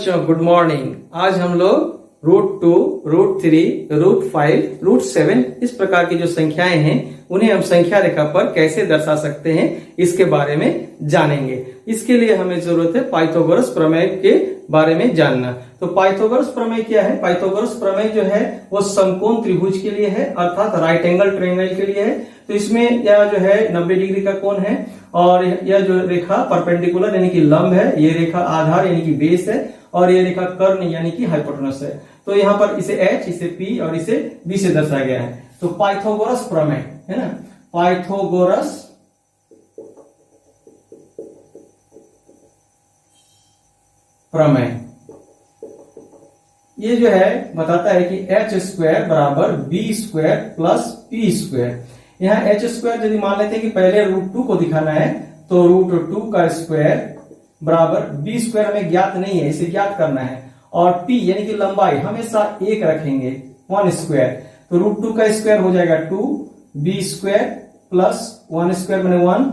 बच्चों good morning. आज हम लोग √2, √3, √5, √7 इस प्रकार की जो संख्याएं हैं उन्हें हम संख्या रेखा पर कैसे दर्शा सकते हैं इसके बारे में जानेंगे। इसके लिए हमें जरूरत है पाइथागोरस प्रमेय के बारे में जानना। तो पाइथागोरस प्रमेय क्या है? पाइथागोरस प्रमेय जो है वो समकोण त्रिभुज के लिए है, अर्थात राइट एंगल ट्रायंगल के लिए है। तो इसमें यह जो है 90 डिग्री का कोण है और यह जो रेखा परपेंडिकुलर यानी कि लंब है, ये रेखा आधार यानी कि बेस है और ये रेखा कर्ण यानी कि हाइपोटेनस है। तो यहाँ पर इसे H, इसे P और इसे B से दर्शाया गया है। तो पाइथागोरस प्रमेय है ना, पाइथागोरस प्रमेय ये जो है बताता है कि H² बराबर B² प्लस P²। यहाँ H² यदि मान लेते हैं कि पहले √2 को दिखाना है तो √2 का स्क्वायर बराबर B² हमें ज्ञात नहीं है, इसे ज्ञात करना है। और P यानी कि लंबाई हमेशा 1 रखेंगे, 1²। तो √2 का स्क्वायर हो जाएगा 2, B² प्लस 1² बने 1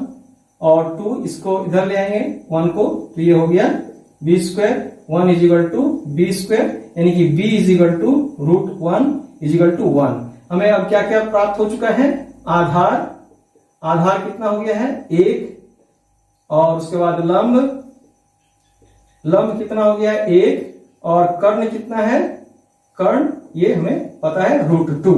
और 2 इसको इधर ले आएंगे 1 को, तो ये हो गया B²। 1 = B² यानी कि B √1 = 1। हमें अब क्या क्या प्राप्त हो चुका है? आधार कितना हो गया है? 1। और उसके बाद लंब कितना हो गया है? 1। और कर्ण कितना है? कर्ण ये हमें पता है √2।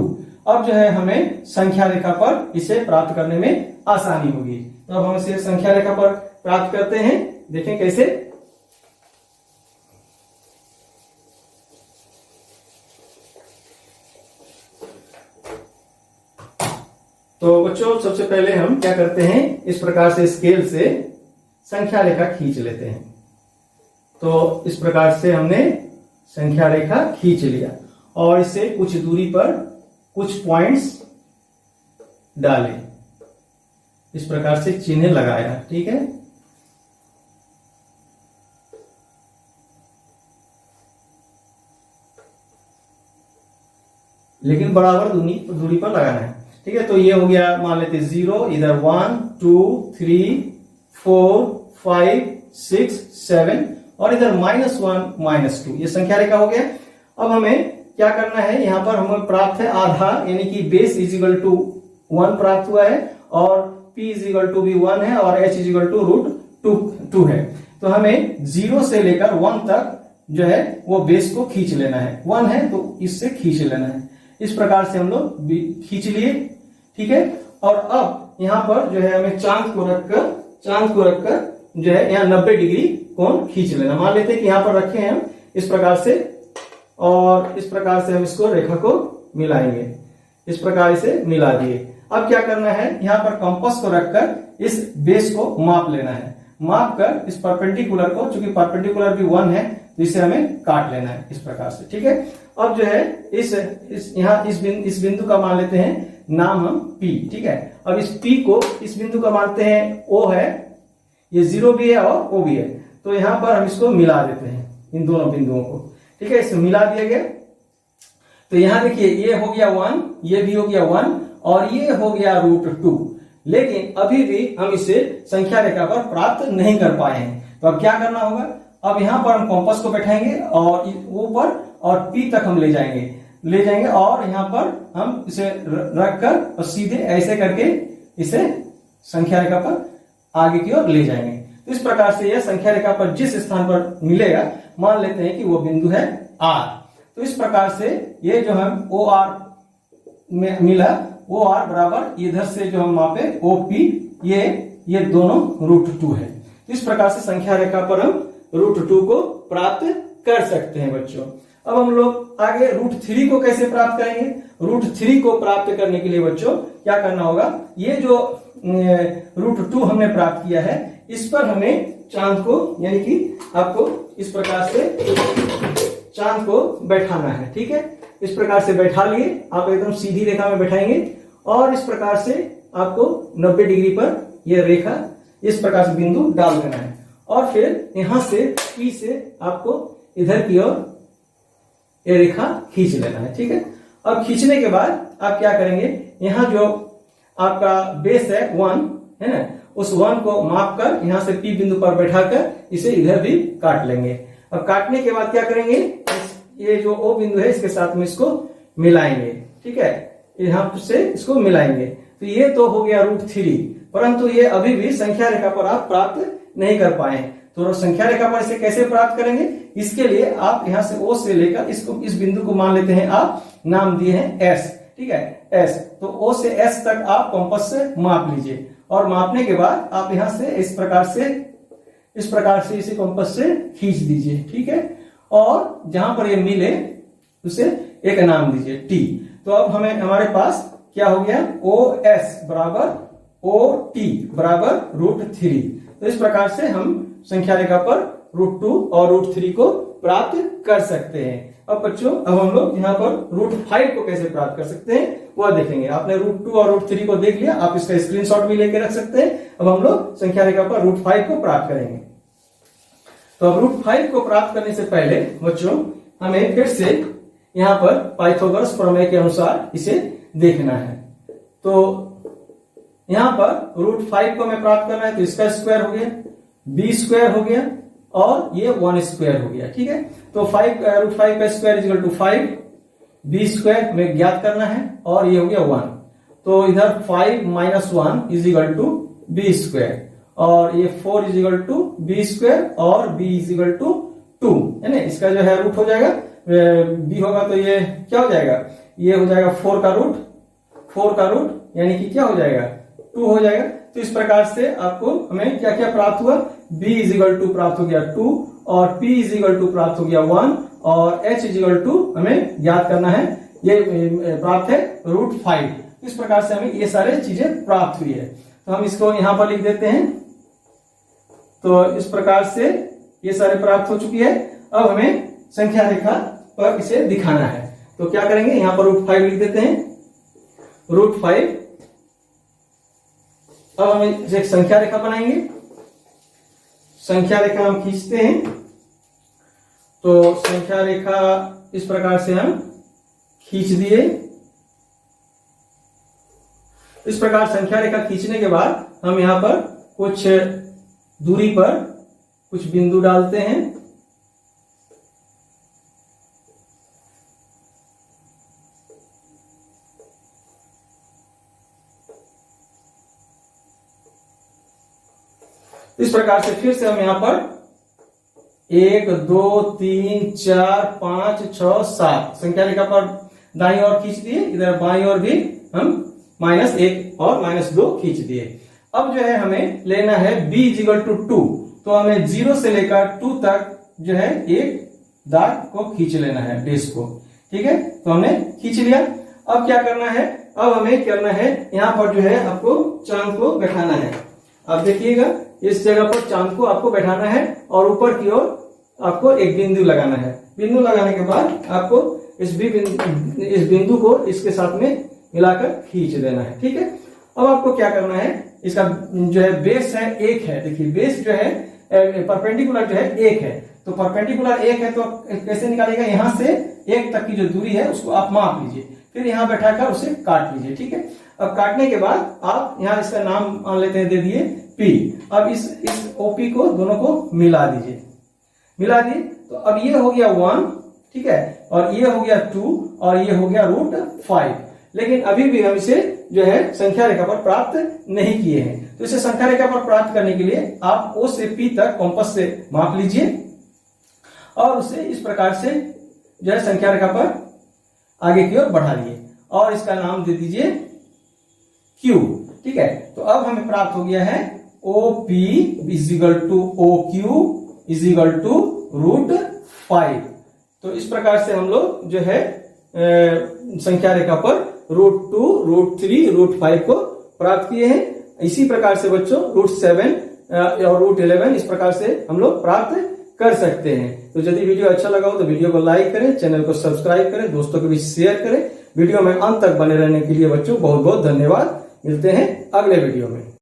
अब जो है हमें संख्या रेखा पर इसे प्राप्त करने में आसानी होगी। तो अब हम इसे संख्या रेखा पर प्राप्त करते हैं, देखें कैसे। तो बच्चों सबसे पहले हम क्या करते हैं, इस प्रकार से स्केल से संख्या रेखा खींच लेते हैं। तो इस प्रकार से हमने संख्या रेखा खींच लिया और इसे कुछ दूरी पर कुछ पॉइंट्स डाले, इस प्रकार से चिन्ह लगाया, ठीक है। लेकिन बराबर दूरी पर लगाना है, ठीक है। तो ये हो गया, मान लेते 0, इधर 1, 2, 3, 4, 5, 6, 7 और इधर -1, -2, ये संख्या रेखा हो गया। अब हमें क्या करना है, यहां पर हमें प्राप्त है आधार यानी कि बेस = 1 प्राप्त हुआ है और P = भी 1 है और H = √2 है। तो हमें 0 से लेकर 1 तक जो है वो बेस को खींच लेना है। 1 है तो इससे खींच लेना है, इस प्रकार से हम लोग खींच लिए, ठीक है। और अब यहां पर जो है हमें चांद को रखकर जो है यहाँ 90 डिग्री कोण खींच लेना। मान लेते हैं कि यहां पर रखे हैं हम इस प्रकार से और इस प्रकार से हम इसको रेखा को मिलाएंगे, इस प्रकार इसे मिला दिए। अब क्या करना है, यहां पर कंपास को रखकर इस बेस को माप लेना है। माप कर इस परपेंडिकुलर को, चूंकि परपेंडिकुलर भी 1 है तो इसे हमें काट लेना है इस प्रकार से, ठीक है। अब जो है इस बिंदु का मान लेते हैं नाम हम P, ठीक है। अब इस P को इस बिंदु का मानते हैं O है, ये 0 भी है और O भी है। तो यहां पर हम इसको मिला देते हैं, इन दोनों बिंदुओं को, ठीक है। इसको मिला दिया गया। तो यहां देखिए ये हो गया 1, ये भी हो गया 1 और ये हो गया √2। लेकिन अभी भी हम इसे संख्या रेखा पर प्राप्त नहीं कर पाए हैं। तो अब क्या करना होगा, अब यहां पर हम कंपास को बैठाएंगे और ऊपर और P तक हम ले जाएंगे और यहां पर हम इसे रखकर और सीधे ऐसे करके इसे संख्या रेखा पर आगे की ओर ले जाएंगे। तो इस प्रकार से यह संख्या रेखा पर जिस स्थान पर मिलेगा मान लेते हैं कि वो बिंदु है R। तो इस प्रकार से ये जो हम OR में मिला, OR बराबर इधर से जो हम मापे OP, ये दोनों √2 है। तो इस प्रकार से संख्या रेखा पर हम √2 को प्राप्त कर सकते हैं बच्चों। अब हम लोग आगे √3 को कैसे प्राप्त करेंगे? √3 को प्राप्त करने के लिए बच्चों क्या करना होगा, ये जो √2 हमने प्राप्त किया है इस पर हमें चांद को यानी कि आपको इस प्रकार से चांद को बैठाना है, ठीक है। इस प्रकार से बैठा लिए, आप एकदम सीधी रेखा में बैठाएंगे और इस प्रकार से आपको 90 डिग्री पर यह रेखा इस प्रकार से बिंदु डाल देना है और फिर यहां से P से आपको इधर की ओर ये रेखा खींच लेना है, ठीक है। अब खींचने के बाद आप क्या करेंगे, यहां जो आपका बेस है 1 है ना, उस 1 को माप कर यहां से P बिंदु पर बैठाकर इसे इधर भी काट लेंगे। अब काटने के बाद क्या करेंगे, ये जो O बिंदु है इसके साथ में इसको मिलाएंगे, ठीक है, यहां से इसको मिलाएंगे। तो ये तो हो गया √3, परंतु ये अभी भी संख्या रेखा पर आप प्राप्त नहीं कर पाए। तो संख्या रेखा पर इसे कैसे प्राप्त करेंगे, इसके लिए आप यहां से O से लेकर इसको, इस बिंदु को मान लेते हैं आप, नाम दिए हैं S, ठीक है, S। तो O से S तक आप कंपास से माप लीजिए, और मापने के बाद आप यहां से इस प्रकार से इसे कंपास से खींच दीजिए, ठीक है, और जहां पर ये मिले उसे एक नाम दीजिए T। तो अब हमारे पास क्या हो गया, OS बराबर OT बराबर √3। तो इस प्रकार से हम संख्या रेखा पर √2 और √3 को प्राप्त कर सकते हैं। अब बच्चों, अब हम लोग यहाँ पर √5 को कैसे प्राप्त कर सकते हैं वह देखेंगे। आपने √2 और √3 को देख लिया, आप इसका स्क्रीनशॉट भी लेके रख सकते हैं। अब हम लोग संख्या रेखा पर √5 को प्राप्त करेंगे। तो अब √5 को प्राप्त करने से पहले बच्चों हमें फिर से यहाँ पर पाइथागोरस प्रमेय के अनुसार इसे देखना है। तो यहाँ पर √5 को हमें प्राप्त करना है, तो इसका स्क्वायर हो गया, b स्क्वायर हो गया, और ये 1 स्क्वायर हो गया, ठीक है। तो √5 का square is equal to 5, b square हमें ज्ञात करना है, और ये हो गया 1। तो इधर 5 - 1 is equal to b square, और ये 4 is equal to b square, और b इज इक्वल टू 2, है ना। इसका जो है रूट हो जाएगा, b होगा तो ये क्या हो जाएगा, ये हो जाएगा 4 का रूट, यानी कि क्या हो जाएगा, 2 हो जाएगा। तो इस प्रकार से आपको हमें क्या क्या प्राप्त हुआ, b इज इक्वल टू प्राप्त हो गया 2, और p इज इक्वल टू प्राप्त हो गया 1, और h इज इक्वल टू हमें ज्ञात करना है, ये प्राप्त है √5। इस प्रकार से हमें ये सारे चीजें प्राप्त हुई है। तो हम इसको यहां पर लिख देते हैं। तो इस प्रकार से ये सारे प्राप्त हो चुकी है। अब हमें संख्या रेखा पर इसे दिखाना है। तो क्या करेंगे, यहां पर √5 लिख देते हैं, √5। अब हम एक संख्या रेखा बनाएंगे। संख्या रेखा हम खींचते हैं। तो संख्या रेखा इस प्रकार से हम खींच दिए। इस प्रकार संख्या रेखा खींचने के बाद हम यहां पर कुछ दूरी पर कुछ बिंदु डालते हैं। इस प्रकार से फिर से हम यहां पर 1 2 3 4 5 6 7 संख्या रेखा पर दाईं ओर खींच दिए। इधर बाईं ओर भी हम -1 और -2 खींच दिए। अब जो है हमें लेना है b इज इक्वल टू 2। तो हमें 0 से लेकर 2 तक जो है एक दाग को खींच लेना है, बेस को, ठीक है। तो हमने खींच लिया। अब क्या करना है, अब हमें करना है यहाँ पर जो है आपको चांद को बैठाना है। आप देखिएगा इस जगह पर चांद को आपको बैठाना है और ऊपर की ओर आपको एक बिंदु लगाना है। बिंदु लगाने के बाद आपको इस बिंदु को इसके साथ में मिलाकर खींच देना है, ठीक है। अब आपको क्या करना है, इसका जो है बेस है 1 है। देखिए बेस जो है परपेंडिकुलर जो है 1 है। तो परपेंडिकुलर 1 है तो कैसे निकालेगा, यहां से 1 तक की जो दूरी है उसको आप माप लीजिए, फिर यहां बैठाकर उसे काट लीजिए, ठीक है। अब काटने के बाद आप यहां इसका नाम मान लेते हैं, दे दिए P। अब इस OP को दोनों को मिला दीजिए, मिला दिए। तो अब ये हो गया 1, ठीक है, और ये हो गया 2 और ये हो गया √5। लेकिन अभी भी हम इसे जो है संख्या रेखा पर प्राप्त नहीं किए हैं। तो इसे संख्या रेखा पर प्राप्त करने के लिए आप O से P तक कंपास से माप लीजिए और उसे इस प्रकार से जो है संख्या रेखा पर आगे की ओर बढ़ाइए और इसका नाम दे दीजिए Q, ठीक है। तो अब हमें प्राप्त हो गया है OP is equal to OQ is equal to √5। तो इस प्रकार से हम लोग जो है संख्या रेखा पर √2, √3, √5 को प्राप्त किए हैं। इसी प्रकार से बच्चों √7 और √11 इस प्रकार से हम लोग प्राप्त कर सकते हैं। तो यदि वीडियो अच्छा लगा हो तो वीडियो को लाइक करें, चैनल को सब्सक्राइब करें, दोस्तों को भी शेयर करें। वीडियो में अंत तक बने रहने के लिए बच्चों बहुत बहुत धन्यवाद। मिलते हैं अगले वीडियो में।